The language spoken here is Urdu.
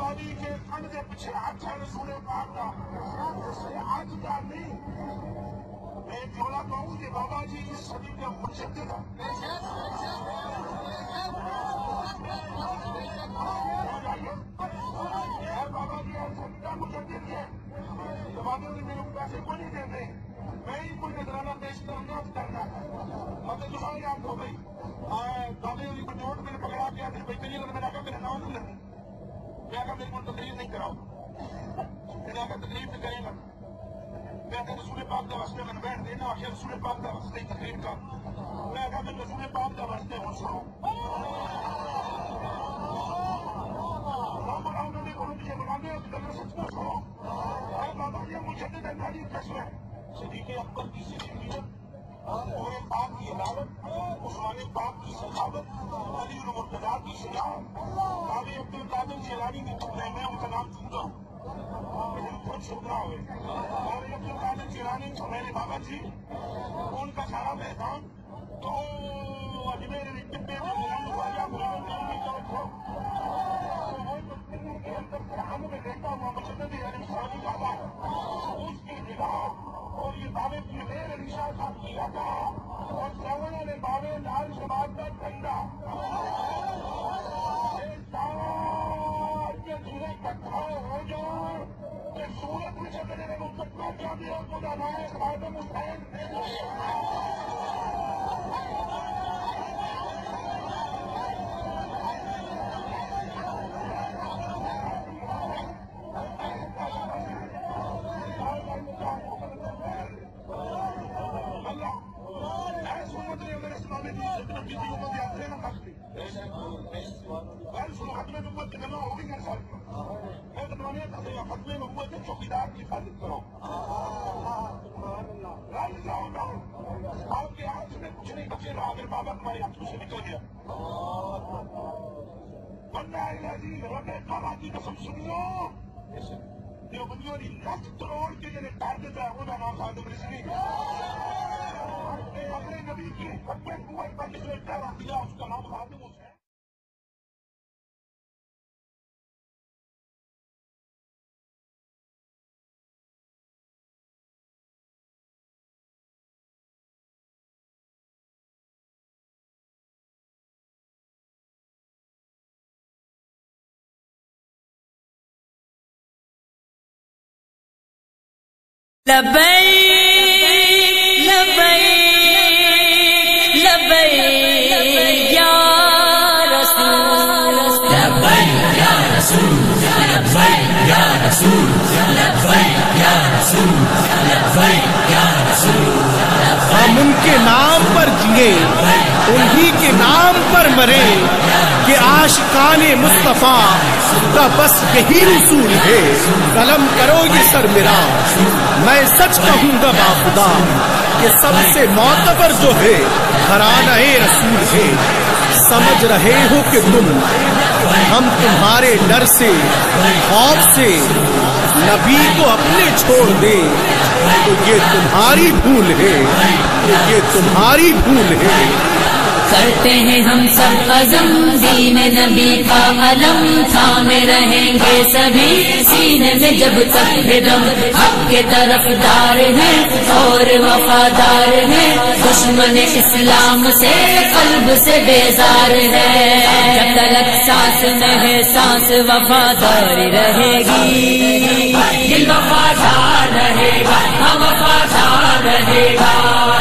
بابا جی کے کن کے پیچھے ہاتھ ہے رسول پاک کا ہاتھ کا نہیں. میں جوڑا کہوں کہ بابا جی اس صدی کا مجدد بابا جی اور صدی کا مجدد ہے. بابا جی میرے پیسے کو نہیں دیتے, میں ہی کوئی نظرانہ پیش کرنا مطلب دوسرا آپ ہو گئی. بابے علی کو چوٹ میں نے پکڑا کیا پھر بھائی کریے میں نے کہا میرا نام نہیں لگی. میں کہا میرے کو تقریر نہیں کراؤ. میں نے کہا تقریر بھی کرے گا. میں کہا رسول پاک کا واسطے میں بیٹھ دینا آخر رسول پاک کا واسطے تقریر کا. میں کہا میں رسول پاک کا واسطے ہوں سنو انہوں نے کو مجھے بلانے سچ کو سنو. بابا جی مجھے تعلیم کیسے ہے صدیق اکبر کی صدیقیت, عمر پاک کی عدالت, عثمان پاک کی سخاوت, علی المرتضیٰ کی شجاعت, بابے عبد القادر جیلانی کی تمہیں میں ان کا نام چنتا ہوں خود شکرا ہوئے. بابے عبد القادر جیلانی تو میرے بابا جی ان کا سارا میدان تو اجمیر ٹبے میں ہم نے دیکھا ہوا مجدد علی ثانی بابا اس کی نگاہ اور یہ بابے کی میر علی شاہ صاحب کی ادا اور سونا نے بابے لال شباب کا ٹھنڈا کے سورج اکٹھا ہو جائے کہ سورج میں چلنے میں مستقبل کیا دیا تو جانا خادم حسین چوکیدار کی حفاظت کرو. آپ کے ہاتھ میں کچھ نہیں بچے رہا اگر بابا تمہارے ہاتھوں سے نکل گیا. بندہ ربے کعبہ کی قسم سن لو جو بندیوں نے لاکھ کروڑ کے لیے ٹارگیٹ ہے وہ نام خادم رضوی اپنے نبی کی اپنے قوت پر جس نے ڈرا دیا اس کا نام خادم حسین. لبیک لبیک یا رسول لبیک یا رسول لبیک یا رسول لبیک یا رسول لبیک یا رسول. ہم ان کے نام پر جیے انہی کے نام پر مرے کہ عاشقان مصطفیٰ کا بس یہی اصول ہے. قلم کرو یہ سر میرا میں سچ کہوں گا باخدا کہ سب سے معتبر جو ہے گھرانہ رسول ہے. سمجھ رہے ہو کہ تم ہم تمہارے ڈر سے خوف سے نبی کو اپنے چھوڑ دیں تو یہ تمہاری بھول ہے, تو یہ تمہاری بھول ہے. کرتے ہیں ہم سب عزم دین نبی کا علم تھامے رہیں گے سبھی سینے میں جب تک ہے دم. حق کے طرفدار ہیں اور وفادار ہیں, دشمن اسلام سے قلب سے بیزار ہے. جب تلک سانس میں ہے سانس وفاداری رہے گی, دل وفادار رہے گا, ہم وفادار رہے گا.